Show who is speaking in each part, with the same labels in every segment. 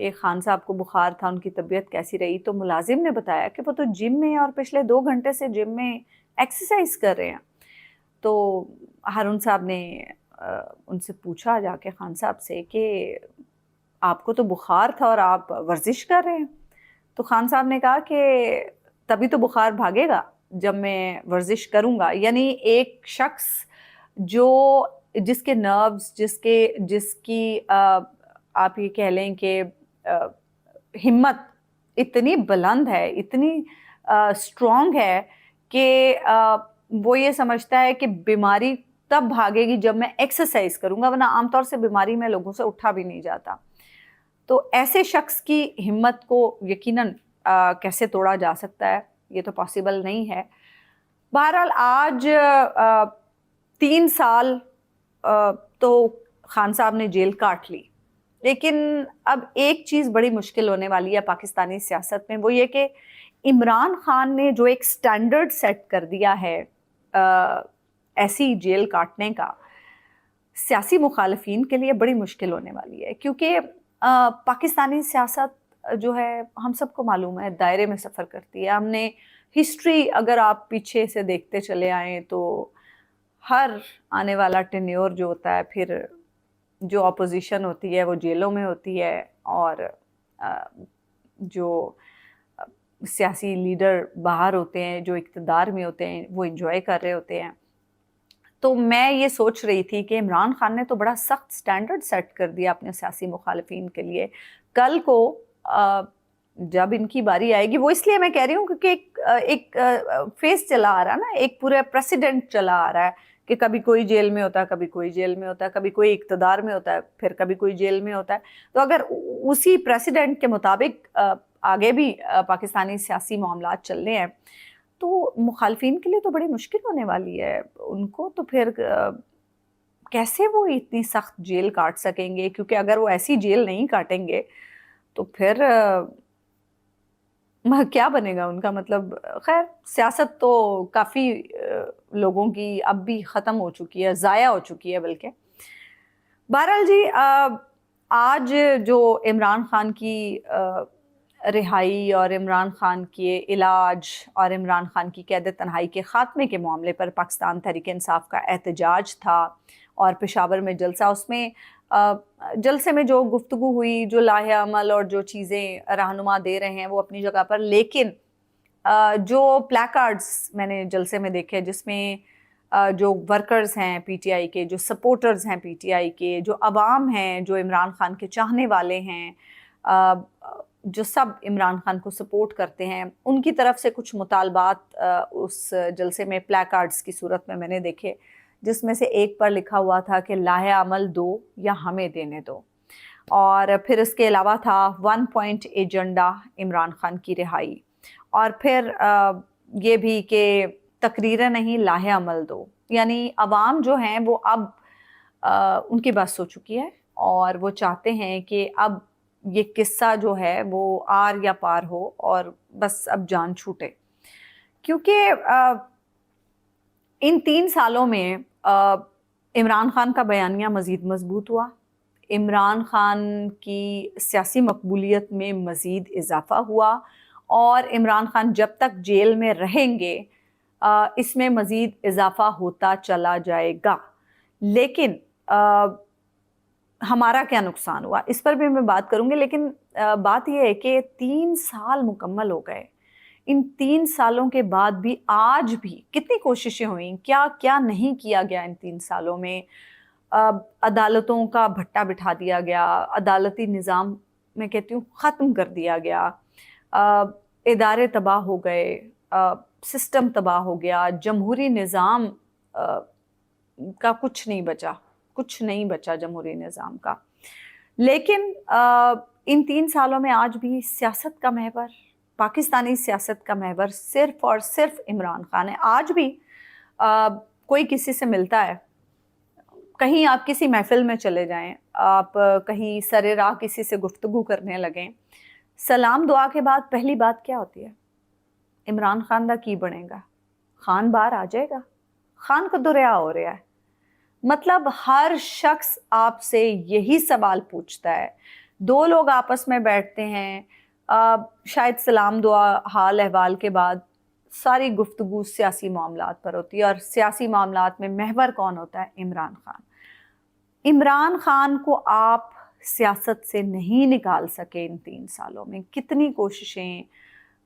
Speaker 1: کہ خان صاحب کو بخار تھا، ان کی طبیعت کیسی رہی، تو ملازم نے بتایا کہ وہ تو جم میں اور پچھلے 2 گھنٹے سے جم میں ایکسرسائز کر رہے ہیں. تو ہارون صاحب نے ان سے پوچھا جا کے خان صاحب سے کہ آپ کو تو بخار تھا اور آپ ورزش کر رہے ہیں. تو خان صاحب نے کہا کہ تبھی تو بخار بھاگے گا جب میں ورزش کروں گا. یعنی ایک شخص جس کے نروز، جس کی آپ یہ کہہ لیں کہ ہمت اتنی بلند ہے، اتنی اسٹرانگ ہے کہ وہ یہ سمجھتا ہے کہ بیماری تب بھاگے گی جب میں ایکسرسائز کروں گا، ورنہ عام طور سے بیماری میں لوگوں سے اٹھا بھی نہیں جاتا. تو ایسے شخص کی ہمت کو یقیناً کیسے توڑا جا سکتا ہے؟ یہ تو پاسبل نہیں ہے. بہرحال آج 3 سال تو خان صاحب نے جیل کاٹ لی، لیکن اب ایک چیز بڑی مشکل ہونے والی ہے پاکستانی سیاست میں، وہ یہ کہ عمران خان نے جو ایک سٹینڈرڈ سیٹ کر دیا ہے ایسی جیل کاٹنے کا، سیاسی مخالفین کے لیے بڑی مشکل ہونے والی ہے. کیونکہ پاکستانی سیاست جو ہے ہم سب کو معلوم ہے دائرے میں سفر کرتی ہے. ہم نے ہسٹری اگر آپ پیچھے سے دیکھتے چلے آئیں تو ہر آنے والا ٹینیور جو ہوتا ہے، پھر جو اپوزیشن ہوتی ہے وہ جیلوں میں ہوتی ہے، اور جو سیاسی لیڈر باہر ہوتے ہیں، جو اقتدار میں ہوتے ہیں، وہ انجوائے کر رہے ہوتے ہیں. تو میں یہ سوچ رہی تھی کہ عمران خان نے تو بڑا سخت سٹینڈرڈ سیٹ کر دیا اپنے سیاسی مخالفین کے لیے. کل کو جب ان کی باری آئے گی، وہ اس لیے میں کہہ رہی ہوں کیونکہ ایک فیس چلا آ رہا ہے نا، ایک پورا پریسیڈنٹ چلا آ رہا ہے کہ کبھی کوئی جیل میں ہوتا ہے، کبھی کوئی جیل میں ہوتا ہے، کبھی کوئی اقتدار میں ہوتا ہے، پھر کبھی کوئی جیل میں ہوتا ہے. تو اگر اسی پریسیڈنٹ کے مطابق آگے بھی پاکستانی سیاسی معاملات چل رہے ہیں تو مخالفین کے لیے تو بڑی مشکل ہونے والی ہے. ان کو تو پھر کیسے وہ اتنی سخت جیل کاٹ سکیں گے؟ کیونکہ اگر وہ ایسی جیل نہیں کاٹیں گے تو پھر کیا بنے گا ان کا؟ مطلب خیر، سیاست تو کافی لوگوں کی اب بھی ختم ہو چکی ہے، ضائع ہو چکی ہے بلکہ. بہرحال جی، آج جو عمران خان کی رہائی اور عمران خان کے علاج اور عمران خان کی قید تنہائی کے خاتمے کے معاملے پر پاکستان تحریک انصاف کا احتجاج تھا اور پشاور میں جلسہ. اس میں جلسے میں جو گفتگو ہوئی، جو لاہے عمل اور جو چیزیں رہنما دے رہے ہیں وہ اپنی جگہ پر، لیکن جو پلیکارڈز میں نے جلسے میں دیکھے جس میں جو ورکرز ہیں پی ٹی آئی کے، جو سپورٹرز ہیں پی ٹی آئی کے، جو عوام ہیں، جو عمران خان کے چاہنے والے ہیں، جو سب عمران خان کو سپورٹ کرتے ہیں، ان کی طرف سے کچھ مطالبات اس جلسے میں پلیکارڈز کی صورت میں نے دیکھے، جس میں سے ایک پر لکھا ہوا تھا کہ لاہے عمل دو یا ہمیں دینے دو. اور پھر اس کے علاوہ تھا 1 پوائنٹ ایجنڈا عمران خان کی رہائی، اور پھر یہ بھی کہ تقریر نہیں لاہے عمل دو. یعنی عوام جو ہیں وہ اب ان کی بس ہو چکی ہے اور وہ چاہتے ہیں کہ اب یہ قصہ جو ہے وہ آر یا پار ہو اور بس اب جان چھوٹے. کیونکہ ان 3 سالوں میں عمران خان کا بیانیہ مزید مضبوط ہوا، عمران خان کی سیاسی مقبولیت میں مزید اضافہ ہوا، اور عمران خان جب تک جیل میں رہیں گے اس میں مزید اضافہ ہوتا چلا جائے گا. لیکن ہمارا کیا نقصان ہوا اس پر بھی میں بات کروں گی. لیکن بات یہ ہے کہ 3 سال مکمل ہو گئے. ان 3 سالوں کے بعد بھی آج بھی کتنی کوششیں ہوئیں، کیا کیا نہیں کیا گیا ان 3 سالوں میں. عدالتوں کا بھٹا بٹھا دیا گیا، عدالتی نظام میں کہتی ہوں ختم کر دیا گیا، ادارے تباہ ہو گئے، سسٹم تباہ ہو گیا، جمہوری نظام کا کچھ نہیں بچا جمہوری نظام کا. لیکن ان 3 سالوں میں آج بھی سیاست کا محور، پاکستانی سیاست کا محور صرف اور صرف عمران خان ہے. آج بھی کوئی کسی سے ملتا ہے، کہیں آپ کسی محفل میں چلے جائیں، آپ کہیں سر راہ کسی سے گفتگو کرنے لگیں، سلام دعا کے بعد پہلی بات کیا ہوتی ہے؟ عمران خان دا کی بنے گا؟ خان باہر آ جائے گا؟ خان کو دریا ہو رہا ہے. مطلب ہر شخص آپ سے یہی سوال پوچھتا ہے دو لوگ آپس میں بیٹھتے ہیں، شاید سلام دعا حال احوال کے بعد ساری گفتگو سیاسی معاملات پر ہوتی ہے، اور سیاسی معاملات میں محور کون ہوتا ہے؟ عمران خان۔ عمران خان کو آپ سیاست سے نہیں نکال سکے ان 3 سالوں میں، کتنی کوششیں،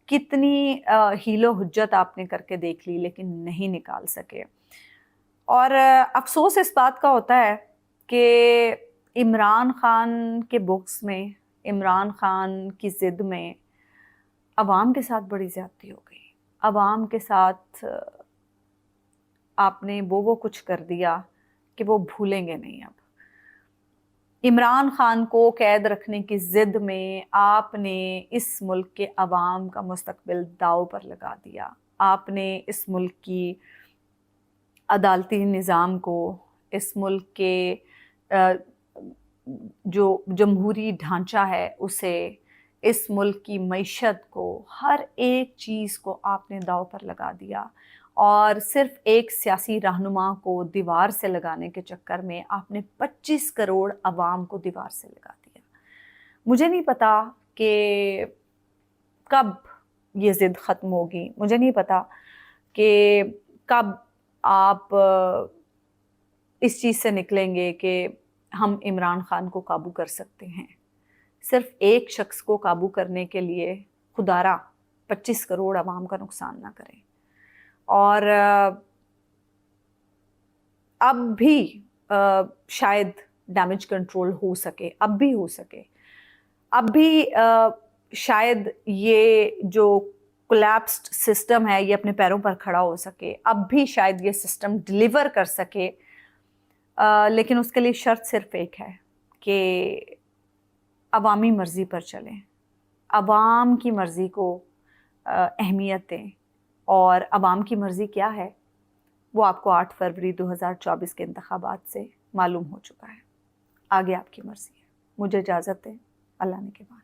Speaker 1: کتنی حیل و حجت آپ نے کر کے دیکھ لی، لیکن نہیں نکال سکے۔ اور افسوس اس بات کا ہوتا ہے کہ عمران خان کے بکس میں، عمران خان کی ضد میں عوام کے ساتھ بڑی زیادتی ہو گئی۔ عوام کے ساتھ آپ نے وہ کچھ کر دیا کہ وہ بھولیں گے نہیں اب۔ عمران خان کو قید رکھنے کی ضد میں آپ نے اس ملک کے عوام کا مستقبل داؤ پر لگا دیا۔ آپ نے اس ملک کی عدالتی نظام کو، اس ملک کے جو جمہوری ڈھانچہ ہے اسے، اس ملک کی معیشت کو، ہر ایک چیز کو آپ نے داؤ پر لگا دیا، اور صرف ایک سیاسی رہنما کو دیوار سے لگانے کے چکر میں آپ نے 25 کروڑ عوام کو دیوار سے لگا دیا۔ مجھے نہیں پتا کہ کب یہ ضد ختم ہوگی، مجھے نہیں پتا کہ کب آپ اس چیز سے نکلیں گے کہ ہم عمران خان کو قابو کر سکتے ہیں۔ صرف ایک شخص کو قابو کرنے کے لیے خدا را 25 کروڑ عوام کا نقصان نہ کریں۔ اور اب بھی شاید ڈیمیج کنٹرول ہو سکے، اب بھی ہو سکے، اب بھی شاید یہ جو کولیپسڈ سسٹم ہے یہ اپنے پیروں پر کھڑا ہو سکے، اب بھی شاید یہ سسٹم ڈیلیور کر سکے، لیکن اس کے لیے شرط صرف ایک ہے کہ عوامی مرضی پر چلیں، عوام کی مرضی کو اہمیت دیں۔ اور عوام کی مرضی کیا ہے وہ آپ کو 8 فروری 2024 کے انتخابات سے معلوم ہو چکا ہے۔ آگے آپ کی مرضی ہے۔ مجھے اجازت دیں، اللہ نے کے بعد۔